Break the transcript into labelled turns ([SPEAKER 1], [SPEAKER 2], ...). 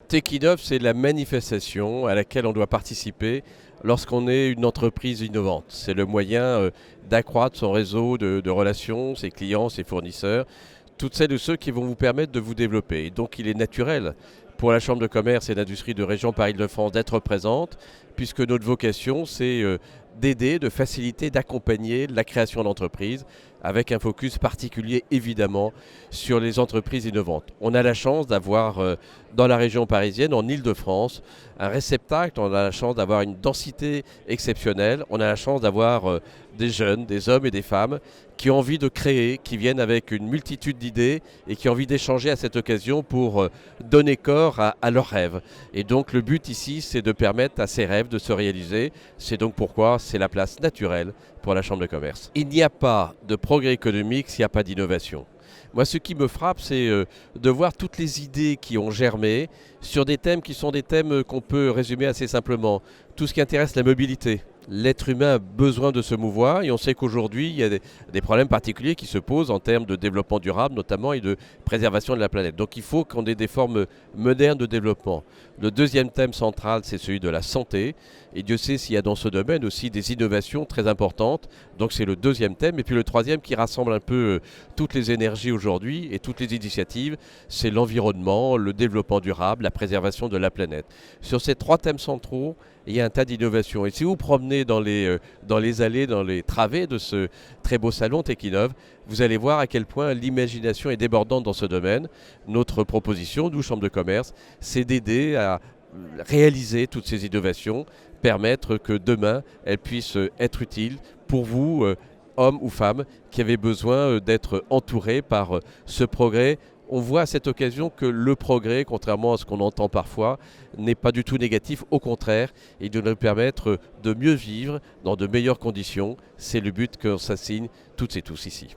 [SPEAKER 1] Techinov, c'est la manifestation à laquelle on doit participer lorsqu'on est une entreprise innovante. C'est le moyen d'accroître son réseau de relations, ses clients, ses fournisseurs, toutes celles et ceux qui vont vous permettre de vous développer. Et donc il est naturel pour la Chambre de commerce et d'industrie de région Paris-Île-de-France d'être présente, puisque notre vocation, c'est d'aider, de faciliter, d'accompagner la création d'entreprises, avec un focus particulier évidemment sur les entreprises innovantes. On a la chance d'avoir dans la région parisienne, en Île-de-France, un réceptacle, on a la chance d'avoir une densité exceptionnelle, on a la chance d'avoir des jeunes, des hommes et des femmes qui ont envie de créer, qui viennent avec une multitude d'idées et qui ont envie d'échanger à cette occasion pour donner corps à leurs rêves. Et donc le but ici, c'est de permettre à ces rêves de se réaliser. C'est donc pourquoi c'est la place naturelle pour la Chambre de commerce. Il n'y a pas de progrès économique s'il n'y a pas d'innovation. Moi, ce qui me frappe, c'est de voir toutes les idées qui ont germé sur des thèmes qui sont des thèmes qu'on peut résumer assez simplement. Tout ce qui intéresse la mobilité. L'être humain a besoin de se mouvoir et on sait qu'aujourd'hui, il y a des problèmes particuliers qui se posent en termes de développement durable notamment et de préservation de la planète. Donc il faut qu'on ait des formes modernes de développement. Le deuxième thème central, c'est celui de la santé. Et Dieu sait s'il y a dans ce domaine aussi des innovations très importantes. Donc c'est le deuxième thème. Et puis le troisième qui rassemble un peu toutes les énergies aujourd'hui et toutes les initiatives, c'est l'environnement, le développement durable, la préservation de la planète. Sur ces trois thèmes centraux, il y a un tas d'innovations. Et si vous promenez dans les allées, dans les travées de ce très beau salon Techinov, vous allez voir à quel point l'imagination est débordante dans ce domaine. Notre proposition, nous, Chambre de commerce, c'est d'aider à réaliser toutes ces innovations, permettre que demain, elles puissent être utiles pour vous, hommes ou femmes, qui avez besoin d'être entourés par ce progrès. On voit à cette occasion que le progrès, contrairement à ce qu'on entend parfois, n'est pas du tout négatif. Au contraire, il doit nous permettre de mieux vivre dans de meilleures conditions. C'est le but qu'on s'assigne toutes et tous ici.